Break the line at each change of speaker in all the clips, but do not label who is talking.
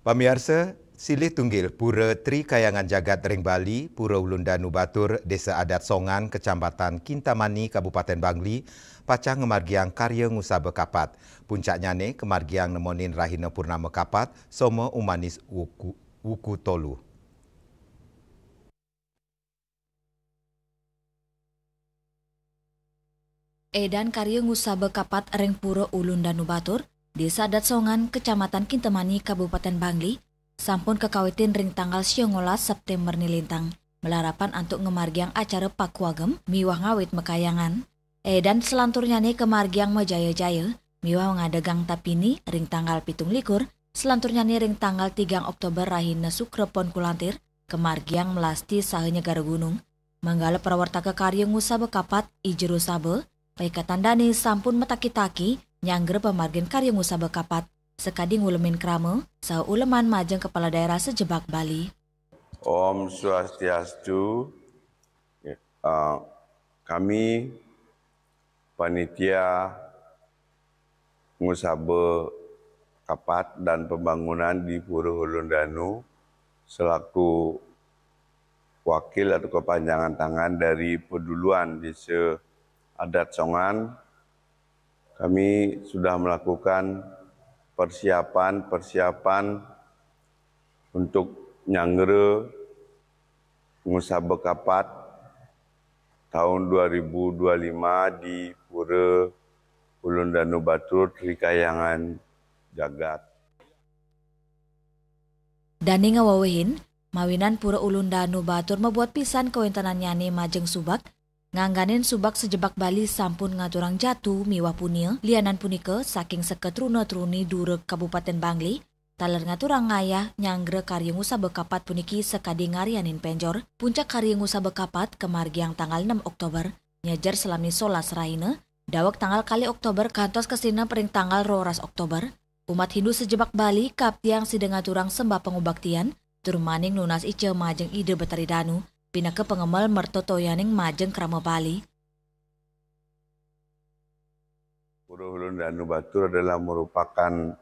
Pamirsa, silih tunggil Pura Tri Kayangan Jagat Ring Bali, Pura Ulun Danu Batur, Desa Adat Songan, Kecamatan Kintamani, Kabupaten Bangli, pacah ngemargiang karya ngusaba kapat. Puncaknya ne kemargiang nemonin Rahina Purnama kapat, Somo Umanis Wuku Tolu.
Edan karya ngusaba kapat Reng Pura Ulun Danu Batur, Desa Adat Songan, Kecamatan Kintamani, Kabupaten Bangli, sampun kekawitin ring tanggal 19 September nilintang, melarapan untuk ngemargiang acara pakuagem miwah ngawit mekayangan. Edan selanturnya nih kemargiang majaya-jaya, miwah ngadagang tapini ring tanggal 17, selanturnya nih ring tanggal 3 Oktober rahina sukrepon kulantir, kemargiang melasti sahanya gara gunung. Manggala prawartaka karya ngusaba kapat ijero sabe, paikatan dani sampun metaki-taki nyangger pemargin karya ngusaba kapat. Sekading ulemin krama, sah uleman majeng kepala daerah sejebak Bali.
Om Swastiastu. Kami panitia ngusaba kapat dan pembangunan di Pura Ulun Danu selaku wakil atau kepanjangan tangan dari Peduluan Desa Adat Songan, kami sudah melakukan persiapan untuk nyanggere ngusaba kapat tahun 2025 di Pura Ulun Danu Batur Tri Kayangan Jagat.
Dani ngawawihin, mawinan Pura Ulun Danu Batur membuat pisan kawentanan nyane majeng subak, ngangganin subak sejebak Bali sampun ngaturang jatuh miwah punia, lianan punika saking seket truna-truni durek Kabupaten Bangli, taler ngaturang ngayah nyanggre karya ngusaba kapat puniki sekadi ngarianin penjor, puncak karya ngusaba kapat kemargiang tanggal 6 Oktober, nyajar selami solas raina, dawak tanggal kali Oktober kantos kesina pering tanggal 12 Oktober, umat Hindu sejebak Bali kaptiang sideng ngaturang sembah pengubaktian, turmaning nunas ice majeng ide betari danu, pinake pengemal mertotoyaning majeng krama Bali.
Pura Ulun Danu Batur adalah merupakan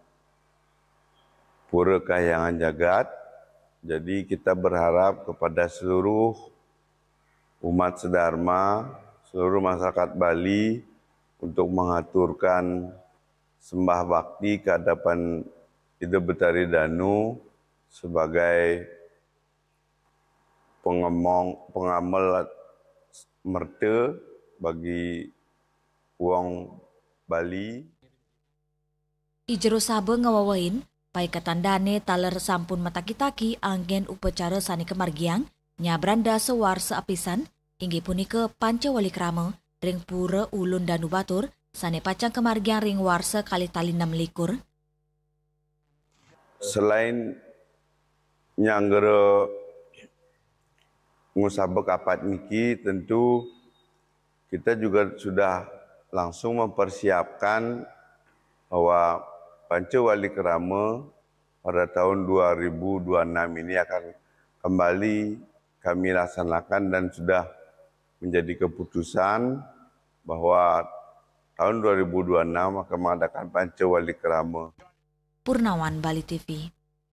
Pura Kayangan Jagat. Jadi kita berharap kepada seluruh umat sedharma, seluruh masyarakat Bali untuk mengaturkan sembah bakti ke hadapan Ide Betari Danu sebagai pengamal merta bagi wong Bali.
Ijero sabe ngawawain, paikatan dane taler sampun mataki-taki anggen upacara sani kemargiang, nyabranda sewar seapisan, inggi punike pancawali krama, ring Pura Ulun Danu Batur, sani pacang kemargiang ring warsa kali tali 6 likur.
Selain nyanggere ngusaba kapat niki, tentu kita juga sudah langsung mempersiapkan bahwa Pancawali Kerama pada tahun 2026 ini akan kembali kami laksanakan dan sudah menjadi keputusan bahwa tahun 2026 akan mengadakan Pancawali Kerama.
Purnawan, Bali TV.